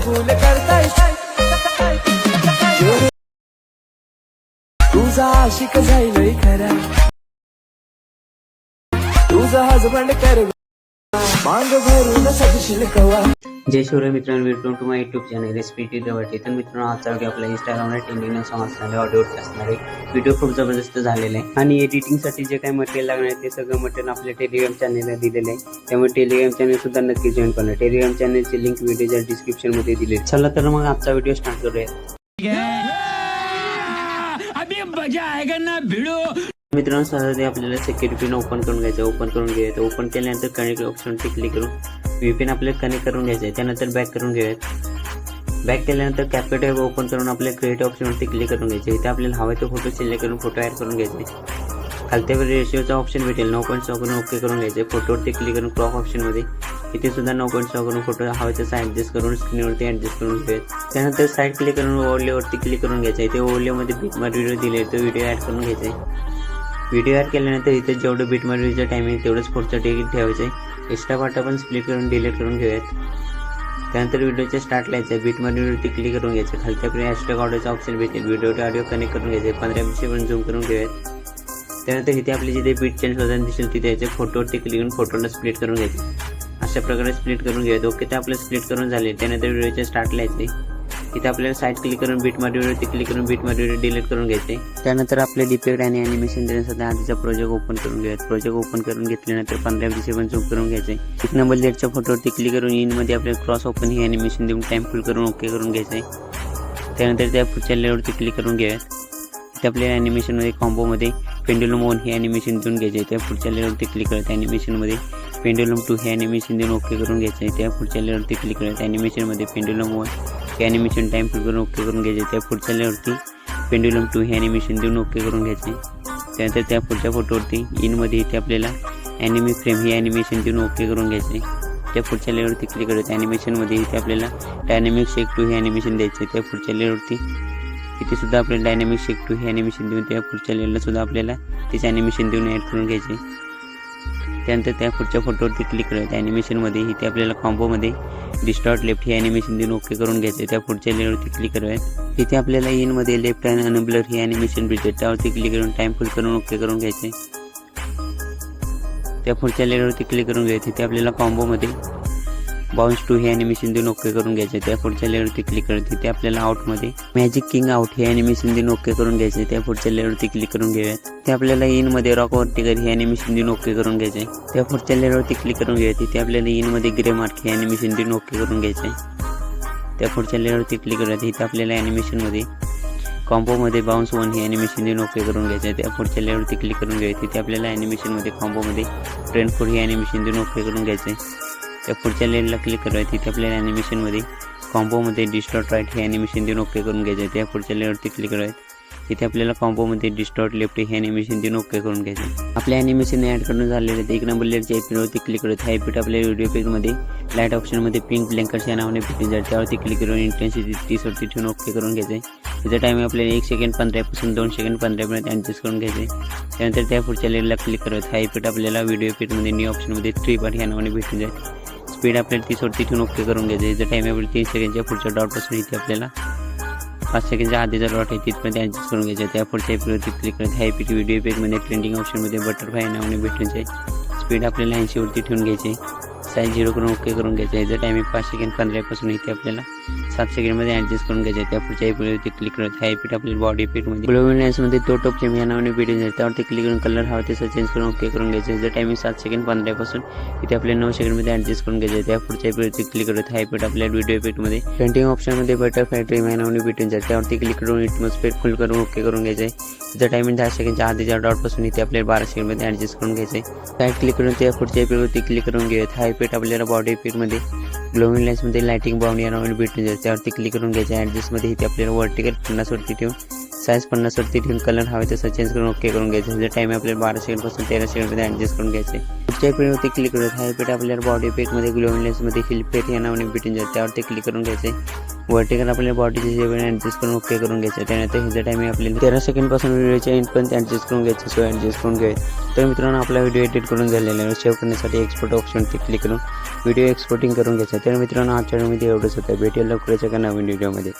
कबूल करताय तुझा आशिक जाईल खरा तुझा हजबंड कर मांग भरून सजशील कवा. जय शिवराय मित्रांनो, welcome to my YouTube channel recipe गवाटी. तर मित्रांनो, आजचा व्हिडिओ आपला इंस्टाग्रामला ट्रेंडिंग सॉंग असणारे ऑडिओ असणारे व्हिडिओ खूप जबरदस्त झालेला आहे आणि एडिटिंगसाठी जे काही मटेरियल लागणार आहे ते सगळं मटेरियल आपल्या टेलिग्राम चॅनलला दिलेलं आहे. त्यामुळे टेलिग्राम चॅनल सुद्धा नक्की जॉईन करा. टेलिग्राम चॅनलची लिंक व्हिडिओच्या डिस्क्रिप्शन मध्ये दिली. चला तर मग आजचा व्हिडिओ स्टार्ट करूया. अभी मजा आएगा ना भिड़ो. मित्रांनो, सहज आपल्याला सेक्युरिटी पिन ओपन करून घ्यायचं. ओपन करून घ्यायचं. ओपन केल्यानंतर कनेक्ट ऑप्शनवरती क्लिक करून VPN आपल्याला कनेक्ट करून घ्यायचं आहे. त्यानंतर बॅक करून घेऊयात. बॅक केल्यानंतर कॅप्चर टॅब ओपन करून आपल्याला क्रिएट ऑप्शनवरती क्लिक करून घ्यायचे. इथे आपल्याला हवा तो फोटो सिलेक्ट करून फोटो ॲड करून घ्यायचे. खालत्यावर रेशिओचा ऑप्शन भेटेल. 9.6 करून ओके करून घ्यायचे. फोटोवरती क्लिक करून क्रॉप ऑप्शनमध्ये इथे सुद्धा 9.6 करून फोटो हवा तसा ॲडजस्ट करून स्क्रीनवरती ॲडजस्ट करून घेऊयात. त्यानंतर साईड क्लिक करून ओव्हरलेवरती क्लिक करून घ्यायचं. इथे ओव्हरलेमध्ये बिटमार्क व्हिडिओ दिले तो व्हिडिओ ॲड करून घ्यायचा आहे. व्हिडिओ ॲड केल्यानंतर इथे जेवढं बिटमार्क व्हिडिओचं टायमिंग तेवढंच पुढचं टिकीट ठेवायचं आहे. एक्स्ट्रा पार्ट आपण स्प्लिट करून डिलीट करून घेऊयात. त्यानंतर व्हिडिओच्या स्टार्टला यायचं. बिटमार्क व्हिडिओवरती क्लिक करून घ्यायचं. खालच्या आपल्या हॅशटॅग ऑडिओचा ऑप्शन भेटेल. व्हिडिओचा ऑडिओ कनेक्ट करून घ्यायचे. 15 पण झूम करून घेऊयात. त्यानंतर इथे आपली जिथे बीट चेंज होताना दिसेल तिथे यायचं. फोटोवरती क्लिक करून फोटोला स्प्लिट करून घ्यायचं. अशा प्रकारे स्प्लिट करून घ्यायचं. ओके, तर आपलं स्प्लिट करून झाले. त्यानंतर व्हिडिओच्या स्टार्टला यायचे. इथे आपल्याला साईड क्लिक करून बिटमार्क व्हिडिओवरती क्लिक करून बिटमार्क व्हिडिओ डिलीट करून घ्यायचे. त्यानंतर आपले डिफेक्ट आणि ॲनिमेशन देण्यासाठी आधीचा प्रोजेक्ट ओपन करून घ्यायचा. प्रोजेक्ट ओपन करून घेतल्यानंतर 15 पण झूम करून घ्यायचे. 1 नंबर लेटच्या फोटोवरती क्लिक करून इनमध्ये आपल्याला क्रॉस ओपन ही ॲनिमेशन देऊन टाइम फुल करून ओके करून घ्यायचे. त्यानंतर त्या पुढच्या लेअरवरती क्लिक करून घ्यायचं. इथे आपल्याला ॲनिमेशनमध्ये कॉम्बोमध्ये पेंडुलम 1 हे ॲनिमेशन देऊन घ्यायचे. त्या पुढच्या लेअरवरती क्लिक करत ॲनिमेशनमध्ये पेंडुलम 2 हे ॲनिमेशन देऊन ओके करून घ्यायचे. त्या पुढच्या लेअरवरती क्लिक करत ॲनिमेशनमध्ये पेंडुलम 1 हे ॲनिमेशन टाइम फुल करून ओके करून घ्यायचे. त्या पुढच्या लेअरवरती पेंडुलम 2 हे ॲनिमेशन देऊन ओके करून घ्यायचे. त्यानंतर त्या पुढच्या फोटोवरती इनमध्ये इथे आपल्याला ॲनिमी फ्रेम हे ॲनिमेशन देऊन ओके करून घ्यायचे. त्या पुढच्या लेअरवरती क्लिक करत ॲनिमेशनमध्ये इथे आपल्याला डायनॅमिक शेक 2 हे ॲनिमेशन द्यायचे. त्या पुढच्या लेअरवरती इथे सुद्धा आपल्याला डायनॅमिक शेक 2 हे ॲनिमेशन देऊन त्या पुढच्या लेअरला सुद्धा आपल्याला तेच ॲनिमेशन देऊन ॲड करून घ्यायचे. त्यानंतर त्या पुढच्या फोटोवरती क्लिक करत ॲनिमेशनमध्ये इथे आपल्याला कॉम्बोमध्ये डिस्टॉर्ट लेफ्ट हे ॲनिमेशन देऊन ओके करून घ्यायचे. त्या पुढच्या लेअरवरती क्लिक करायचं. इथे आपल्याला इनमध्ये लेफ्ट हँड आणि ब्लर हे ॲनिमेशन भेटेल. त्यावरती क्लिक करून टाइम फुल करून ओके करून घ्यायचे. त्या पुढच्या लेअरवरती क्लिक करून घ्यायचे. इथे आपल्याला कॉम्बोमध्ये बाउन्स 2 हे ॲनिमेशन देऊन ओके करून घ्यायचे. त्या पुढच्या लेअरवरती क्लिक करत तिथे आपल्याला आउटमध्ये मॅजिक किंग आउट हे ॲनिमेशन देऊन ओके करून घ्यायचे. त्या पुढच्या लेअरवरती क्लिक करून घेऊयात. ते आपल्याला इनमध्ये रॉक वर्टिकल हे ॲनिमेशन देऊन ओके करून घ्यायचे. त्या पुढच्या लेअरवरती क्लिक करून घेऊयात. तिथे आपल्याला इनमध्ये ग्रे मार्क हे ॲनिमेशन देऊन ओके करून घ्यायचे. त्या पुढच्या लेअरवरती क्लिक करत इथे आपल्याला ॲनिमेशनमध्ये कॉम्बोमध्ये बाउन्स 1 हे ॲनिमेशन देऊन ओके करून घ्यायचे. त्या पुढच्या लेअरवरती क्लिक करून घेऊयात. तिथे आपल्याला ॲनिमेशनमध्ये कॉम्बोमध्ये ट्रेंड 4 हे ॲनिमेशन देऊन ओके करून घ्यायचे. त्या पुढच्या लेअरला क्लिक करायचं. तिथे आपल्याला ॲनिमेशनमध्ये कॉम्बोमध्ये डिस्टॉर्ट राईट हे ॲनिमेशन देऊन ओके करून घ्यायचे. त्या पुढच्या लेअरवरती क्लिक करायचं. तिथे आपल्याला कॉम्बोमध्ये डिस्टॉर्ट लेफ्ट हे ॲनिमेशन देऊन ओके करून घ्यायचे. आपल्या ॲनिमेशन ॲड करून झालेले 1 नंबर लेअरच्या एपिटवरती क्लिक करत हा एपिट आपल्या व्हिडिओ पेजमध्ये लाईट ऑप्शनमध्ये पिंक ब्लँकर्स या नावाने भेटून जाईल. त्यावरती क्लिक करून इंटेन्सिटी 30 वरती ठेवून ओके करून घ्यायचे. त्याचा टाईम आपल्याला 1 सेकंड 15 पासून 2 सेकंड 15 पर्यंत ॲडजस्ट करून घ्यायचे. त्यानंतर त्या पुढच्या लेअरला क्लिक करत हा एपिट आपल्याला व्हिडिओ पेजमध्ये न्यू ऑप्शनमध्ये 3 पार्ट या नावाने भेटून जाईल. स्पीड आपल्याला 30 वरती ठेवून ओके करून घ्यायचं. याचा टाईम आपल्याला 3 सेकंडच्या पुढच्या डॉटपासून इथे आपल्याला 5 सेकंडच्या आधीचा डॉट आहे तिथपर्यंत ॲडजस्ट करून घ्यायचा. त्या पुढच्या एपिटवरती क्लिक करत हा एपिट व्हिडिओ पेजमध्ये ट्रेंडिंग ऑप्शनमध्ये बटरफ्लाय नावाने भेटून जाईल. स्पीड आपल्याला 80 वरती ठेवून घ्यायचे. साईज 0 करून ओके करून घ्यायचं. याचा टायमिंग 5 सेकंड 15 पासून इथे आपल्याला 7 सेकंडमध्ये ॲडजस्ट करून घ्यायचं. त्या पुढच्या एपिटवरती क्लिक करत हा एपिट आपल्याला बॉडी एपिटमध्ये ग्लोबल लेन्समध्ये तो टॉप फ्रेम या नावाने भेटून जाईल. त्यावरती क्लिक करून कलर हवा तसं चेंज करून ओके करून घ्यायचं. याचा टायमिंग 7 सेकंड 15 पासून इथे आपल्याला 9 सेकंडमध्ये ॲडजस्ट करून घ्यायचं. त्या पुढच्या एपिटवरती क्लिक करत हा एपिट आपल्या व्हिडिओ एपिटमध्ये पेंटिंग ऑप्शनमध्ये बटरफ्लाय ट्रेम या नावाने भेटून जाईल. त्यावरती क्लिक करून इटमॉस्फिअर फुल करून ओके करून घ्यायचं. याचा टायमिंग 10 सेकंडच्या आधीच्या डॉटपासून इथे आपल्याला 12 सेकंडमध्ये ॲडजस्ट करून घ्यायचं. साईड क्लिक करून त्या पुढच्या एपिटवरती क्लिक करून घेऊयात. हा एपिट आपल्याला बॉडी एपिटमध्ये ग्लोविंग लेन्समध्ये लाइटिंग बाउंड या नावाने भेटून जाईल. त्यावरती क्लिक करून घ्यायचं. ॲडजस्टमध्ये इथे आपल्याला वर्टिकल 50 वरती ठेवून साईज 50 वरती ठेवून कलर हवे तसं चेंज करून ओके करून घ्यायचं. त्याचा टाईम आपल्याला 12 सेकंडपासून 13 सेकंडमध्ये ॲडजस्ट करून घ्यायचे. पुढच्या एपिटवरती क्लिक करत हा एपिट आपल्याला बॉडी एपिटमध्ये ग्लोविंग लेन्समध्ये फिल पेट या नावाने भेटून जाईल. त्यावरती क्लिक करून घ्यायचे. वर्टिकल आपल्याला बॉडीची जेवण ॲडजस्ट करून ओके करून घ्यायचं. त्यानंतर ह्याचा टायमिंग आपल्याला 13 सेकंडपासून व्हिडिओच्या एंडपर्यंत ॲडजस्ट करून घ्यायचं. सो ॲडजस्ट करून घ्यायचं. तर मित्रांनो आपला व्हिडिओ एडिट करून झालेला आहे. सेव्ह करण्यासाठी एक्सपोर्ट ऑप्शनवरती क्लिक करून व्हिडिओ एक्सपोर्टिंग करून घ्यायचा. तर मित्रांनो आजच्या व्हिडिओमध्ये एवढंच होतं. भेटूया लवकरच एका नवीन व्हिडिओमध्ये.